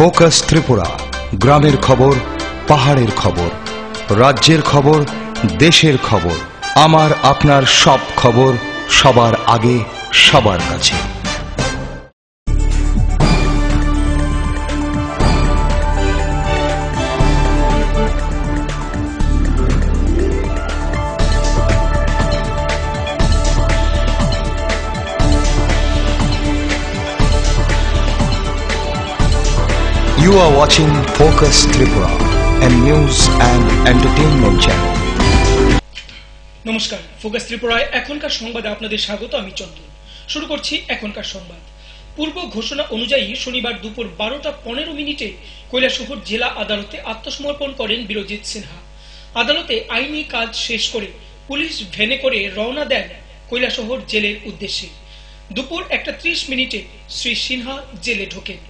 Focus Tripura, গ্রামের খবর, পাহাড়ের খবর, রাজ্যের খবর, দেশের খবর, আমার আপনার সব খবর সবার আগে সবার কাছে। You are watching Focus Tripura, a news and entertainment channel. নমস্কার, ফোকাস ত্রিপুরায় এখনকার সংবাদে আপনাদের স্বাগত। আমি চন্দন। শুরু করছি এখনকার সংবাদ। পূর্ব ঘোষণা অনুযায়ী শনিবার দুপুর 12:15 কৈলাসহর জেলা আদালতে আত্মসমর্পণ করেন বীরজিৎ সিনহা। আদালতে আইনি কাজ শেষ করে পুলিশ ভ্যানে করে রওনা দেন কৈলাসহর জেলের উদ্দেশ্যে। দুপুর 1:30 শ্রী সিনহা জেলে ঢোকেন।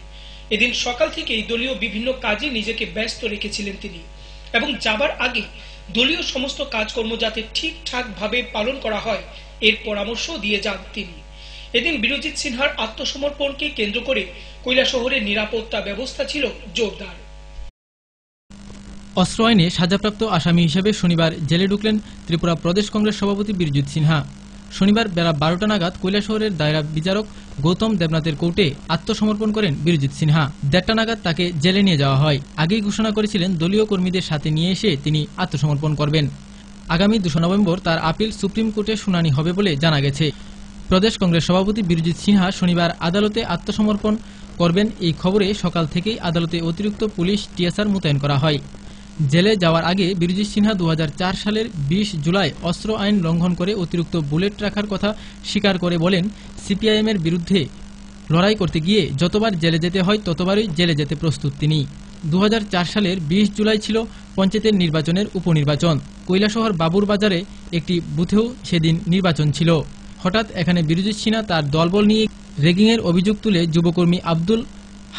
এদিন সকাল থেকেই দলীয় বিভিন্ন কাজে নিজেকে ব্যস্ত রেখেছিলেন তিনি এবং যাবার আগে দলীয় সমস্ত কাজকর্ম যাতে ঠিকঠাক ভাবে পালন করা হয় এর পরামর্শ দিয়ে যান তিনি। এদিন বীরজিৎ সিনহার আত্মসমর্পণকে কেন্দ্র করে কৈলাসহরের নিরাপত্তা ব্যবস্থা ছিল জোরদার। অস্ত্র আইনে সাজাপ্রাপ্ত আসামি হিসেবে শনিবার জেলে ঢুকলেন ত্রিপুরা প্রদেশ কংগ্রেস সভাপতি বীরজিৎ সিনহা। শনিবার বেলা 12টা নাগাদ কৈলাসহরের দায়রা বিচারক গৌতম দেবনাথের কোর্টে আত্মসমর্পণ করেন বীরজিৎ সিনহা। 1:30টা নাগাদ তাকে জেলে নিয়ে যাওয়া হয়। আগেই ঘোষণা করেছিলেন দলীয় কর্মীদের সাথে নিয়ে এসে তিনি আত্মসমর্পণ করবেন। আগামী 2 নভেম্বর তার আপিল সুপ্রিম কোর্টে শুনানি হবে বলে জানা গেছে। প্রদেশ কংগ্রেস সভাপতি বীরজিৎ সিনহা শনিবার আদালতে আত্মসমর্পণ করবেন এই খবরে সকাল থেকেই আদালতে অতিরিক্ত পুলিশ টিএসআর মোতায়েন করা হয়। জেলে যাওয়ার আগে বীরজিৎ সিনহা 2004 সালের 20 জুলাই অস্ত্র আইন লঙ্ঘন করে অতিরিক্ত বুলেট রাখার কথা স্বীকার করে বলেন, সিপিআইএম এর বিরুদ্ধে লড়াই করতে গিয়ে যতবার জেলে যেতে হয় ততবারই জেলে যেতে প্রস্তুত তিনি। 2004 সালের 20 জুলাই ছিল পঞ্চায়েতের নির্বাচনের উপনির্বাচন। কৈলাসহর বাবুর বাজারে একটি বুথেও সেদিন নির্বাচন ছিল। হঠাৎ এখানে বীরজিৎ সিনহা তার দলবল নিয়ে রেগিংয়ের অভিযোগ তুলে যুবকর্মী আব্দুল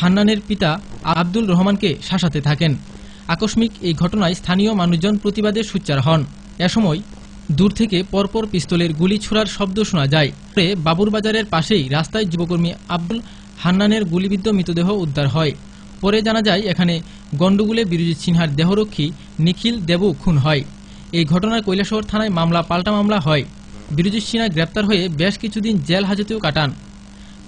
হান্নানের পিতা আব্দুল রহমানকে শাসাতে থাকেন। আকস্মিক এই ঘটনায় স্থানীয় মানুষজন প্রতিবাদে সোচ্চার হন। এ সময় দূর থেকে পরপর পিস্তলের গুলি ছোড়ার শব্দ শোনা যায়। পরে বাবুর বাজারের পাশেই রাস্তায় যুবকর্মী আব্দুল হান্নানের গুলিবিদ্ধ মৃতদেহ উদ্ধার হয়। পরে জানা যায় এখানে গন্ডগোলে বীরজিৎ সিনহার দেহরক্ষী নিখিল দেবু খুন হয়। এই ঘটনায় কৈলাসহর থানায় পাল্টা মামলা হয়। বীরজিৎ সিনহা গ্রেপ্তার হয়ে বেশ কিছুদিন জেল হাজতেও কাটান।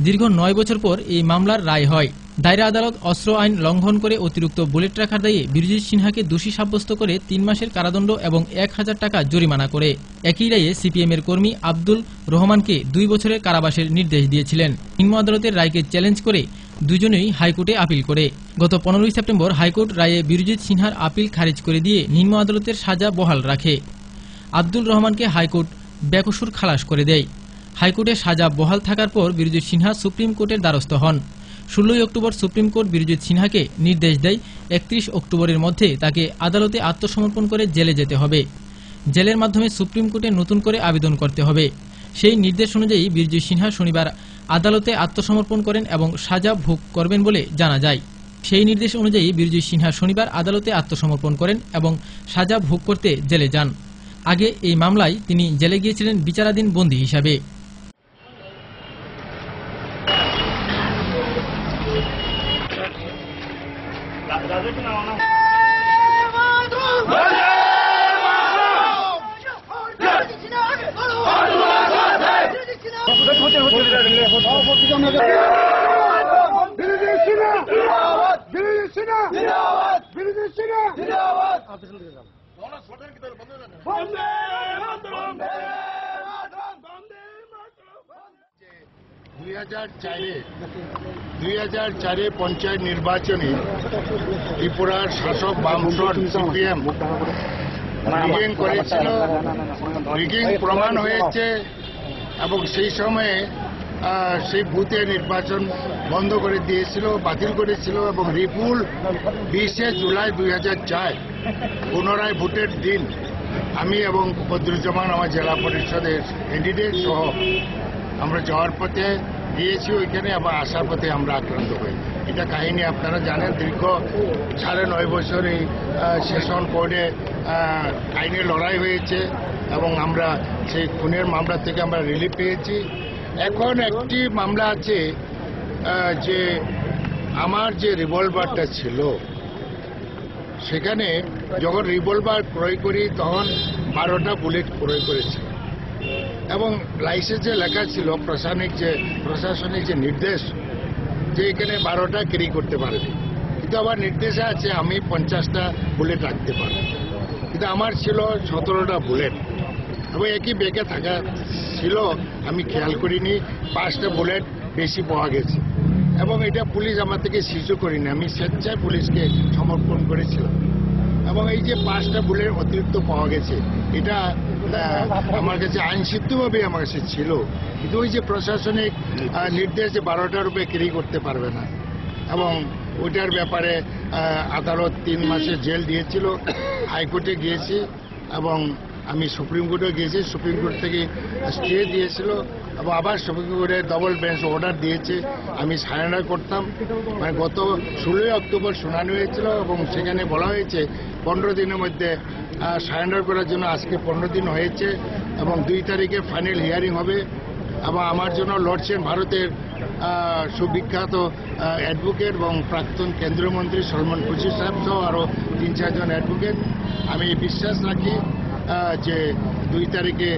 দীর্ঘ 9 বছর পর এই মামলার রায় হয়। দায়রা আদালত অস্ত্র আইন লঙ্ঘন করে অতিরিক্ত বুলেট রাখার দায়ে বীরজিৎ সিনহাকে দোষী সাব্যস্ত করে 3 মাসের কারাদণ্ড এবং 1000 টাকা জরিমানা করে। একই রায়ে সিপিএম এর কর্মী আব্দুল রহমানকে 2 বছরের কারাবাসের নির্দেশ দিয়েছিলেন। নিম্ন আদালতের রায়কে চ্যালেঞ্জ করে দুজনেই হাইকোর্টে আপিল করে। গত 15 সেপ্টেম্বর হাইকোর্ট রায়ে বীরজিৎ সিনহার আপিল খারিজ করে দিয়ে নিম্ন আদালতের সাজা বহাল রাখে। আব্দুল রহমানকে হাইকোর্ট বেকসুর খালাস করে দেয়। হাইকোর্টে সাজা বহাল থাকার পর বীরজিৎ সিনহা সুপ্রিম কোর্টের দ্বারস্থ হন। 16 অক্টোবর সুপ্রিম কোর্ট বীরজিৎ সিনহাকে নির্দেশ দেয় 31 অক্টোবরের মধ্যে তাকে আদালতে আত্মসমর্পণ করে জেলে যেতে হবে। জেলের মাধ্যমে সুপ্রিম কোর্টে নতুন করে আবেদন করতে হবে। সেই নির্দেশ অনুযায়ী বীরজিৎ সিনহা শনিবার আদালতে আত্মসমর্পণ করেন এবং সাজা ভোগ করবেন বলে জানা যায়। সেই নির্দেশ অনুযায়ী বীরজিৎ সিনহা শনিবার আদালতে আত্মসমর্পণ করেন এবং সাজা ভোগ করতে জেলে যান। আগে এই মামলায় তিনি জেলে গিয়েছিলেন বিচারাধীন বন্দী হিসাবে। দুই হাজার চারে পঞ্চায়েত নির্বাচনে ত্রিপুরার শাসক বামফ্রন্ট সিপিএম রিগিং করেছিল। রিগিং প্রমাণ হয়েছে এবং সেই সময়ে সেই বুথে নির্বাচন বন্ধ করে দিয়েছিল, বাতিল করেছিল এবং রিপুল 20 জুলাই 2004 পুনরায় ভোটের দিন আমি এবং বদরুজ্জামান আমার জেলা পরিষদের ক্যান্ডিডেট সহ আমরা যাওয়ার পথে গিয়েছি ওইখানে, আবার আসার পথে আমরা আক্রান্ত হই। এটা কাহিনী আপনারা জানেন। দীর্ঘ 9.5 বছর এই সেশন কোর্টে আইনে লড়াই হয়েছে এবং আমরা সেই খুনের মামলা থেকে আমরা রিলিফ পেয়েছি। এখন একটি মামলা আছে যে আমার যে রিভলভারটা ছিল সেখানে যখন রিভলভার ক্রয় করি তখন 12টা বুলেট ক্রয় করেছি এবং লাইসেন্সে লেখা ছিল প্রশাসনিক যে নির্দেশ যে এখানে 12টা ক্যারি করতে পারবে, কিন্তু আবার নির্দেশে আছে আমি 50টা বুলেট রাখতে পারব, কিন্তু আমার ছিল 17টা বুলেট এবং একই ব্যাগে থাকা ছিল, আমি খেয়াল করিনি। 5টা বুলেট বেশি পাওয়া গেছে এবং এটা পুলিশ আমার থেকে সিজও করিনি, আমি স্বেচ্ছায় পুলিশকে সমর্পণ করেছিলাম। এবং এই যে 5টা বুলেট অতিরিক্ত পাওয়া গেছে এটা আমার কাছে আইনসিদ্ধভাবে আমার কাছে ছিল, কিন্তু ওই যে প্রশাসনিক নির্দেশ যে 12টার উপরে ক্যারি করতে পারবে না এবং ওইটার ব্যাপারে আদালত 3 মাসের জেল দিয়েছিল। হাইকোর্টে গিয়েছি এবং আমি সুপ্রিম কোর্টে গিয়েছি, সুপ্রিম কোর্ট থেকে স্টে দিয়েছিল এবং আবার সুপ্রিম কোর্টে ডবল বেঞ্চ অর্ডার দিয়েছে আমি সারেন্ডার করতাম। মানে গত 16 অক্টোবর শুনানি হয়েছিল এবং সেখানে বলা হয়েছে 15 দিনের মধ্যে সারেন্ডার করার জন্য। আজকে 15 দিন হয়েছে এবং 2 তারিখে ফাইনাল হিয়ারিং হবে এবং আমার জন্য লড়ছেন ভারতের সুবিখ্যাত অ্যাডভোকেট এবং প্রাক্তন কেন্দ্রীয় মন্ত্রী সলমন খুরশিদ সাহেব সহ আরও 3-4 জন অ্যাডভোকেট। আমি বিশ্বাস রাখি যে 2 তারিখে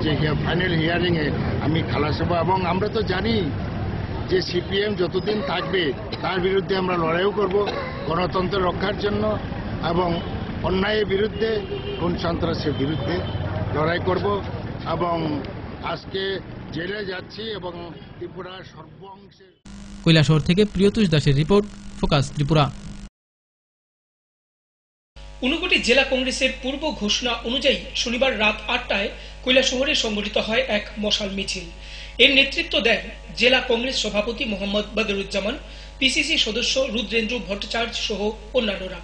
যে ফাইনাল হিয়ারিংয়ে আমি খালাস হব এবং আমরা তো জানি যে সিপিএম যতদিন থাকবে তার বিরুদ্ধে আমরা লড়াইও করব গণতন্ত্র রক্ষার জন্য এবং অন্যায়ের বিরুদ্ধে, খুন সন্ত্রাসের বিরুদ্ধে লড়াই করব এবং আজকে জেলে যাচ্ছি এবং ত্রিপুরার সর্ব অংশে। কৈলাসহর থেকে প্রিয়তোষ দাসের রিপোর্ট, ফোকাস ত্রিপুরা। ঊনকোটি জেলা কংগ্রেসের পূর্ব ঘোষণা অনুযায়ী শনিবার রাত 8টায় কৈলাসহরে সংগঠিত হয় এক মশাল মিছিল। এর নেতৃত্ব দেন জেলা কংগ্রেস সভাপতি মোহাম্মদ বদরুজ্জামান, পিসিসি সদস্য রুদ্রেন্দ্র ভট্টাচার্য সহ অন্যান্যরা।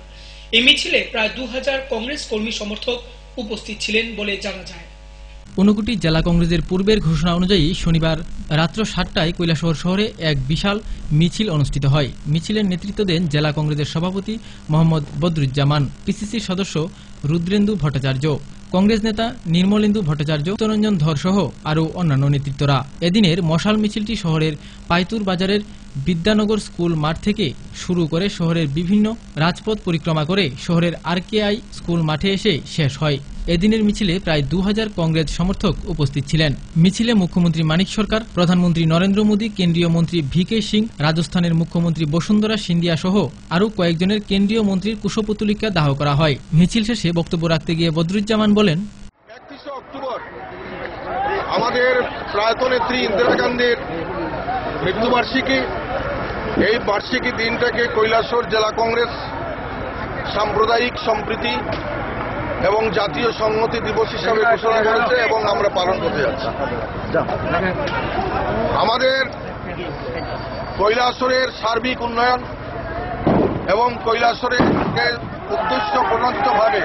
এই মিছিলে প্রায় 2000 কংগ্রেস কর্মী সমর্থক উপস্থিত ছিলেন বলে জানা যায়। ঊনকোটি জেলা কংগ্রেসের পূর্বের ঘোষণা অনুযায়ী শনিবার রাত্র 7টায় কৈলাসহর শহরে এক বিশাল মিছিল অনুষ্ঠিত হয়। মিছিলের নেতৃত্ব দেন জেলা কংগ্রেসের সভাপতি মোহাম্মদ বদরুজ্জামান, পিসিসি সদস্য রুদ্রেন্দু ভট্টাচার্য, কংগ্রেস নেতা নির্মলেন্দু ভট্টাচার্য, চিত্তরঞ্জন ধর সহ আরও অন্যান্য নেতৃত্বরা। এদিনের মশাল মিছিলটি শহরের পাইতুর বাজারের বিদ্যানগর স্কুল মাঠ থেকে শুরু করে শহরের বিভিন্ন রাজপথ পরিক্রমা করে শহরের আরকেআই স্কুল মাঠে এসে শেষ হয়। এদিনের মিছিলে প্রায় 2000 কংগ্রেস সমর্থক উপস্থিত ছিলেন। মিছিলে মুখ্যমন্ত্রী মানিক সরকার, প্রধানমন্ত্রী নরেন্দ্র মোদী, কেন্দ্রীয় মন্ত্রী ভিকে সিং, রাজস্থানের মুখ্যমন্ত্রী বসুন্ধরা সিন্ধিয়া সহ আরও কয়েকজনের কেন্দ্রীয় মন্ত্রীর কুশপুতলিকা দাহ করা হয়। মিছিল শেষে বক্তব্য রাখতে গিয়ে বদরুজ্জামান বলেন, 31 অক্টোবর আমাদের প্রয়াত নেত্রী ইন্দিরা গান্ধীর মৃত্যুবার্ষিকী। এই বার্ষিকী দিনটাকে কৈলাসহর জেলা কংগ্রেস সাম্প্রদায়িক সম্প্রীতি এবং জাতীয় সংহতি দিবস হিসাবে ঘোষণা করেছে এবং আমরা পালন করতে যাচ্ছি। আমাদের কৈলাসহরের সার্বিক উন্নয়ন এবং কৈলাসহরের উদ্দেশ্য প্রণোদিতভাবে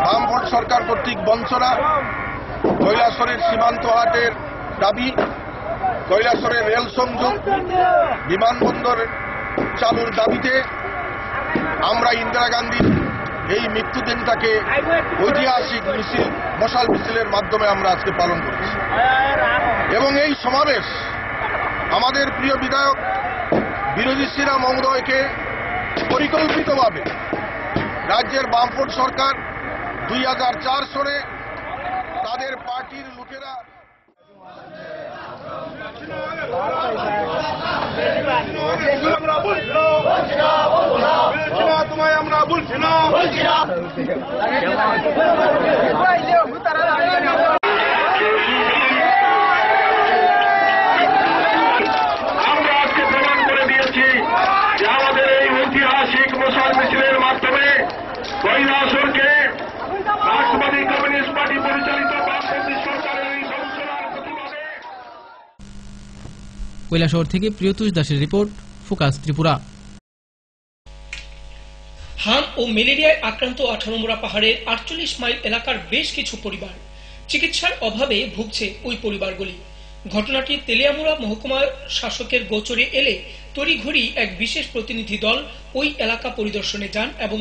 বামফ্রন্ট সরকার কর্তৃক বঞ্চনা, কৈলাসহরের সীমান্ত হাটের দাবি, কৈলাসহরের রেল সংযোগ, বিমানবন্দর চালুর দাবিতে আমরা ইন্দিরা গান্ধীর এই মৃত্যুদিনটাকে ঐতিহাসিক মিছিল, মশাল মিছিলের মাধ্যমে আমরা আজকে পালন করছি। এবং এই সমাবেশ আমাদের প্রিয় বিধায়ক বিরোধী সিনহা মহোদয়কে পরিকল্পিতভাবে রাজ্যের বামফ্রন্ট সরকার 2004 সনে তাদের পার্টির লোকেরা তোমায় আমরা বলছি না। আমরা আজকে প্রমাণ করে দিয়েছি যে আমাদের এই ঐতিহাসিক মশাল মিছিলের মাধ্যমে কৈলাসহরকে রাষ্ট্রবাদী কমিউনিস্ট পার্টি পরিচালিত বামপন্থী সরকারের এই বঞ্চনার প্রতিবাদে। কৈলাসহর থেকে প্রিয়তোষ দাসের রিপোর্ট, ফোকাস ত্রিপুরা। হাম ও ম্যালেরিয়ায় আক্রান্ত 18 নম্বর পাহাড়ের 48 মাইল এলাকার বেশ কিছু পরিবার চিকিৎসার অভাবে ভুগছে ওই পরিবারগুলি। ঘটনাটি তেলিয়ামুড়া মহকুমা শাসকের গোচরে এলে তড়িঘড়ি এক বিশেষ প্রতিনিধি দল ওই এলাকা পরিদর্শনে যান এবং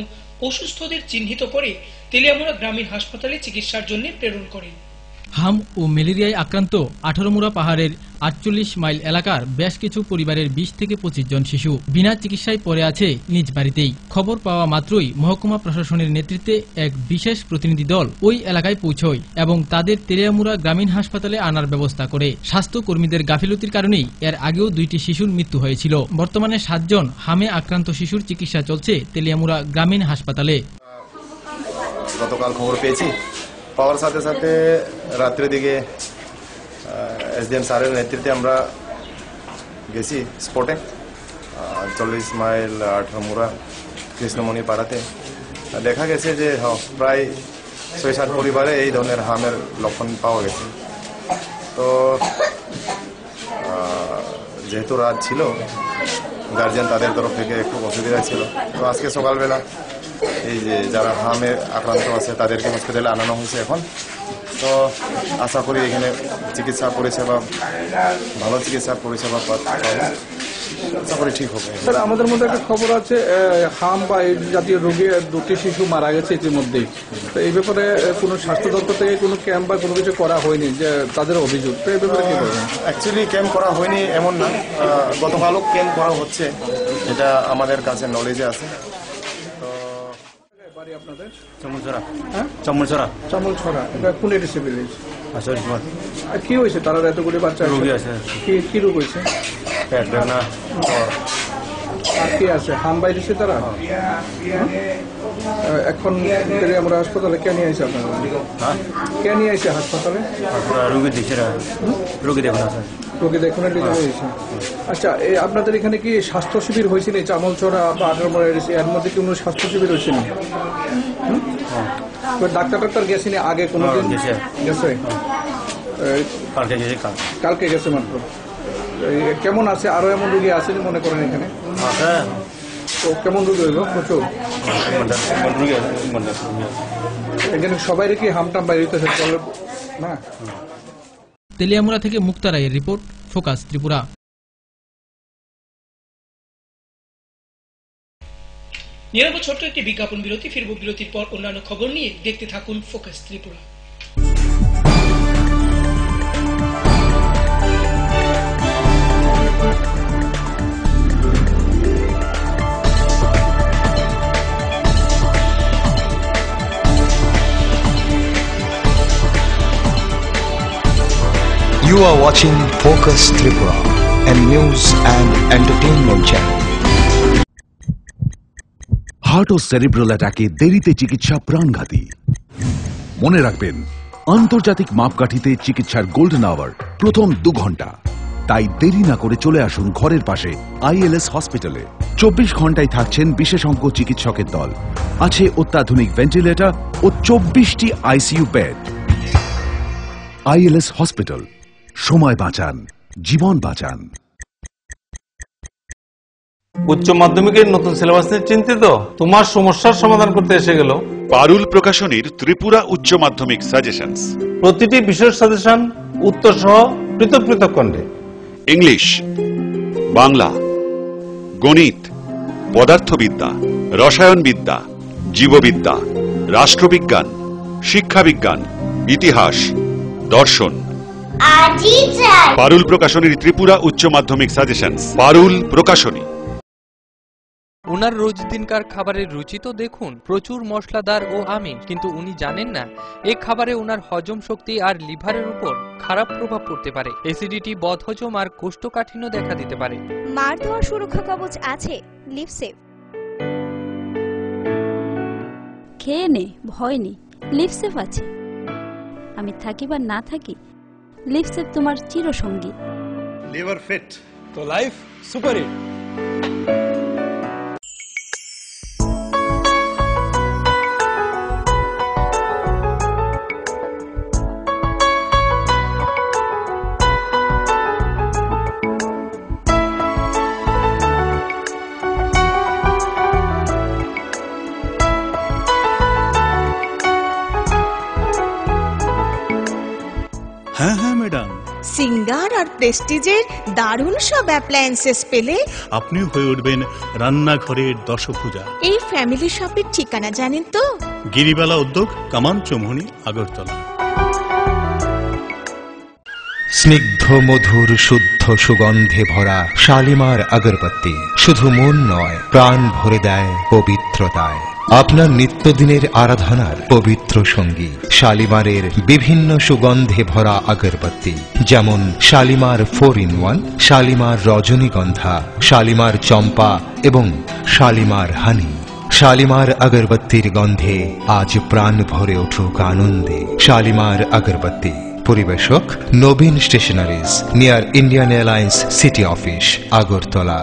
অসুস্থদের চিহ্নিত করে তেলিয়ামুড়া গ্রামীণ হাসপাতালে চিকিৎসার জন্য প্রেরণ করেন। হাম ও ম্যালেরিয়ায় আক্রান্ত 18মুড়া পাহাড়ের 48 মাইল এলাকার বেশ কিছু পরিবারের 20 থেকে 25 জন শিশু বিনা চিকিৎসায় পড়ে আছে নিজ বাড়িতেই। খবর পাওয়া মাত্রই মহকুমা প্রশাসনের নেতৃত্বে এক বিশেষ প্রতিনিধি দল ওই এলাকায় পৌঁছয় এবং তাদের তেলিয়ামুড়া গ্রামীণ হাসপাতালে আনার ব্যবস্থা করে। স্বাস্থ্য কর্মীদের গাফিলতির কারণেই এর আগেও 2টি শিশুর মৃত্যু হয়েছিল। বর্তমানে 7 জন হামে আক্রান্ত শিশুর চিকিৎসা চলছে তেলিয়ামুড়া গ্রামীণ হাসপাতালে। গতকাল খবর পেয়েছি, পাওয়ার সাথে সাথে রাত্রের দিকে এসডিএম স্যারের নেতৃত্বে আমরা গেছি স্পটে 40 মাইল 18মুড়া কৃষ্ণমণি পাড়াতে। দেখা গেছে যে প্রায় 6-7 পরিবারে এই ধরনের হামের লক্ষণ পাওয়া গেছে। তো যেহেতু রাত ছিল, গার্জিয়ান তাদের তরফ থেকে একটু অসুবিধা ছিল। তো আজকে সকালবেলা এই যে যারা হামে আক্রান্ত আছে তাদেরকে হসপিটালে আনানো হয়েছে এখন। তো আশা করি এখানে চিকিৎসা পরিষেবা, ভালো চিকিৎসা পরিষেবা আশা করি ঠিক হবে। স্যার, আমাদের মধ্যে একটা খবর আছে হাম বা এই জাতীয় রোগে 2টি শিশু মারা গেছে ইতিমধ্যেই। তো এই ব্যাপারে কোনো স্বাস্থ্য দপ্তর থেকে কোনো ক্যাম্প বা কোনো কিছু করা হয়নি, যে তাদের অভিযোগ। তো এই ব্যাপারে কি বলবেন? অ্যাকচুয়ালি ক্যাম্প করা হয়নি এমন না, গতকালও ক্যাম্প করা হচ্ছে, এটা আমাদের কাছে নলেজে আছে। আপনাদের চমলছড়া। হ্যাঁ, চমলছড়া। এটা কোন এডিসি ভিলেজ? আর কি হয়েছে তারা এতগুলি বাচ্চা রোগী আছে? কি রোগ হয়েছে? পেট ব্যথা। আর কি আছে? হাম বাইরেছে তারা? এখন আমরা হাসপাতালে কে নিয়ে আসে আপনারা? কে নিয়ে আসে হাসপাতালে? রোগী দেখছে, রোগী দেখুন আছে, রোগী দেখুন হয়েছে। আচ্ছা, আপনাদের এখানে কি স্বাস্থ্য শিবির হয়েছিল? চামলছড়া বা 18মুড়া এর মধ্যে কি কোনো স্বাস্থ্য শিবির হয়েছিল? ডাক্তার গেছেনি আগে কোনো দিন? গেছে, কালকে গেছে মাত্র। কেমন আছে? আরো এমন রোগী আসেনি মনে করেন এখানে? তো কেমন রোগী হইল? প্রচুর এখানে সবাই কি হামটাম বাইরে না? তেলিয়ামুড়া থেকে মুক্তা রায়ের রিপোর্ট, ফোকাস ত্রিপুরা। নিরাপদ ছোট্ট একটি বিজ্ঞাপন বিরতি। ফিরব বিরতির পর অন্যান্য খবর নিয়ে। দেখতে থাকুন focus Tripura. You are watching Focus Tripura, a news and entertainment channel. Heart ও সেরিব্রাল অ্যাটাকে দেরিতে চিকিৎসা প্রাণঘাতী। মনে রাখবেন, আন্তর্জাতিক মাপকাঠিতে চিকিৎসার গোল্ডেন আওয়ার প্রথম 2 ঘন্টা। তাই দেরি না করে চলে আসুন ঘরের পাশে ILS হসপিটালে। 24 ঘন্টায় থাকছেন বিশেষজ্ঞ চিকিৎসকের দল। আছে অত্যাধুনিক ভেন্টিলেটর ও 24টি ICU বেড। ILS হসপিটাল, সময় বাঁচান, জীবন বাঁচান। উচ্চ মাধ্যমিকের নতুন সিলেবাস নিয়ে চিন্তিত? তোমার সমস্যার সমাধান করতে এসে গেল পারুল প্রকাশনীর ত্রিপুরা উচ্চ মাধ্যমিক সাজেশনস। প্রতিটি বিষয়ের সাজেশন উত্তর সহ পৃথক পৃথক খণ্ডে। ইংলিশ, বাংলা, গণিত, পদার্থবিদ্যা, রসায়নবিদ্যা, জীববিদ্যা, রাষ্ট্রবিজ্ঞান, শিক্ষাবিজ্ঞান, ইতিহাস, দর্শন। পারুল প্রকাশনীর ত্রিপুরা উচ্চ মাধ্যমিক সাজেশনস। পারুল প্রকাশনী। উনার রোজ দিনকার খাবারের রুচি তো দেখুন, প্রচুর মশলাদার ও আমিষ। কিন্তু উনি জানেন না এই খাবারে উনার হজম শক্তি আর লিভারের উপর খারাপ প্রভাব পড়তে পারে। অ্যাসিডিটি, বদহজম আর কোষ্ঠকাঠিন্য দেখা দিতে পারে। মার দেওয়া সুরক্ষা কবচ আছে লিভসেভ। খেয়ে নে, ভয় নেই, লিভসেভ আছে। আমি থাকি বা না থাকি, লিভসেভ তোমার চিরসঙ্গী। লিভার ফিট তো লাইফ সুপার হিট। হ্যাঁ হ্যাঁ ম্যাডাম, সিঙ্গার আর প্রেস্টিজের দারুণ সব অ্যাপ্লায়েন্সেস পেলে আপনিও হয়ে উঠবেন রান্নাঘরের দশভুজা। এই ফ্যামিলি শপের ঠিকানা জানেন তো? গিরিবালা উদ্যোগ, কামান চৌমুহনী, আগরতলা। স্নিগ্ধ মধুর শুদ্ধ সুগন্ধে ভরা শালিমার আগরবাতি শুধু মন নয়, প্রাণ ভরে দেয় পবিত্রতায়। আপনার নিত্যদিনের আরাধনার পবিত্র সঙ্গী শালিমারের বিভিন্ন সুগন্ধে ভরা আগরবাতি, যেমন শালিমার 4-in-1, শালিমার রজনীগন্ধা, শালিমার চম্পা এবং শালিমার হানি। শালিমার আগরবাতির গন্ধে আজ প্রাণ ভরে উঠুক আনন্দে। শালিমার আগরবাতি। পরিবেশক Nabin stationeries, near Indian airlines city office, Agartala.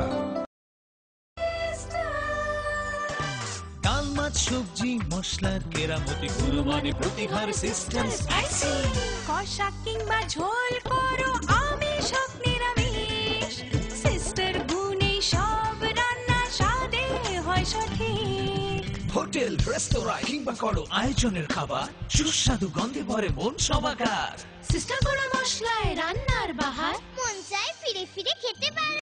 ডাল মাছ সবজি মশলার কেরামতি গুণমানে প্রতিভার সিস্টেম স্পাইসি। কষা কিংবা ঝোল করো আমিষ হোক নিরামিষ, সিস্টার গুণে সব রান্না স্বাদে হয় সঠিক। হোটেল রেস্তোরাঁ কিংবা করো আয়োজনের খাবার, সুস্বাদু গন্ধে ভরে মন সবাকার। সিস্টার গুঁড়ো মশলায় রান্নার বাহার, মন চায় ফিরে ফিরে খেতে পারে।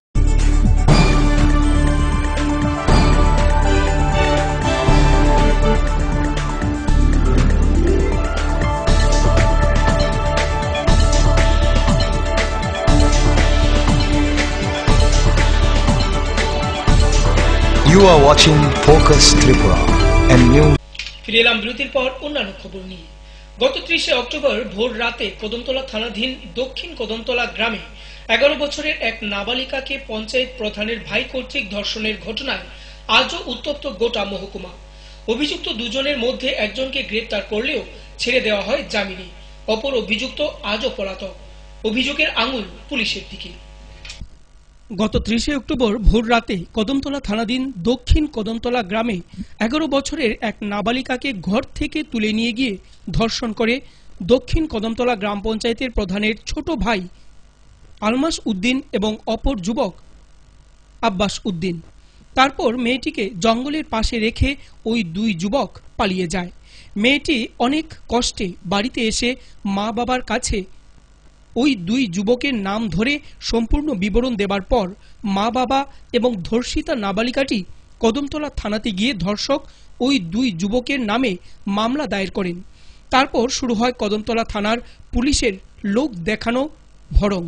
You are watching Focus Tripura and new. ফিরে এলাম বিরতির পর অন্যান্য খবর নিয়ে। গত 30 অক্টোবর ভোর রাতে কদমতলা থানাধীন দক্ষিণ কদমতলা গ্রামে 11 বছরের এক নাবালিকাকে পঞ্চায়েত প্রধানের ভাই কর্তৃক ধর্ষণের ঘটনায় আজও উত্তপ্ত গোটা মহকুমা। অভিযুক্ত দুজনের মধ্যে একজনকে গ্রেপ্তার করলেও ছেড়ে দেওয়া হয় জামিনে। অপর অভিযুক্ত আজও পলাতক। অভিযোগের আঙুল পুলিশের দিকে। গত 30 অক্টোবর ভোর রাতে কদমতলা থানাধীন দক্ষিণ কদমতলা গ্রামে 11 বছরের এক নাবালিকাকে ঘর থেকে তুলে নিয়ে গিয়ে ধর্ষণ করে দক্ষিণ কদমতলা গ্রাম পঞ্চায়েতের প্রধানের ছোট ভাই আলমাস উদ্দিন এবং অপর যুবক আব্বাস উদ্দিন। তারপর মেয়েটিকে জঙ্গলের পাশে রেখে ওই দুই যুবক পালিয়ে যায়। মেয়েটি অনেক কষ্টে বাড়িতে এসে মা বাবার কাছে ওই দুই যুবকের নাম ধরে সম্পূর্ণ বিবরণ দেবার পর মা বাবা এবং ধর্ষিতা নাবালিকাটি কদমতলা থানাতে গিয়ে ধর্ষক ওই দুই যুবকের নামে মামলা দায়ের করেন। তারপর শুরু হয় কদমতলা থানার পুলিশের লোক দেখানো ভড়ং।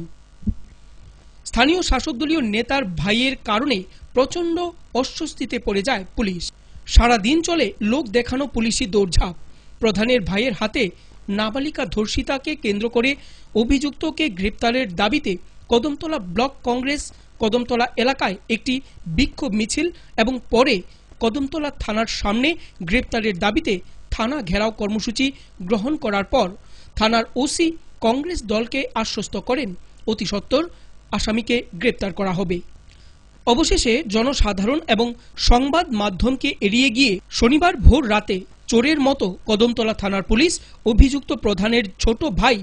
স্থানীয় শাসক দলীয় নেতার ভাইয়ের কারণে প্রচন্ড অস্বস্তিতে পড়ে যায় পুলিশ। সারা দিন চলে লোক দেখানো পুলিশি দৌড়ঝাঁপ। প্রধানের ভাইয়ের হাতে নাবালিকা ধর্ষিতাকে কেন্দ্র করে অভিযুক্তকে গ্রেপ্তারের দাবিতে কদমতলা ব্লক কংগ্রেস কদমতলা এলাকায় একটি বিক্ষোভ মিছিল এবং পরে কদমতলা থানার সামনে গ্রেপ্তারের দাবিতে থানা ঘেরাও কর্মসূচি গ্রহণ করার পর থানার ওসি কংগ্রেস দলকে আশ্বস্ত করেন অতি সত্বর আসামিকে গ্রেপ্তার করা হবে। অবশেষে জনসাধারণ এবং সংবাদ মাধ্যমকে এড়িয়ে গিয়ে শনিবার ভোর রাতে চোরের মতো কদমতলা থানার পুলিশ অভিযুক্ত প্রধানের ছোট ভাই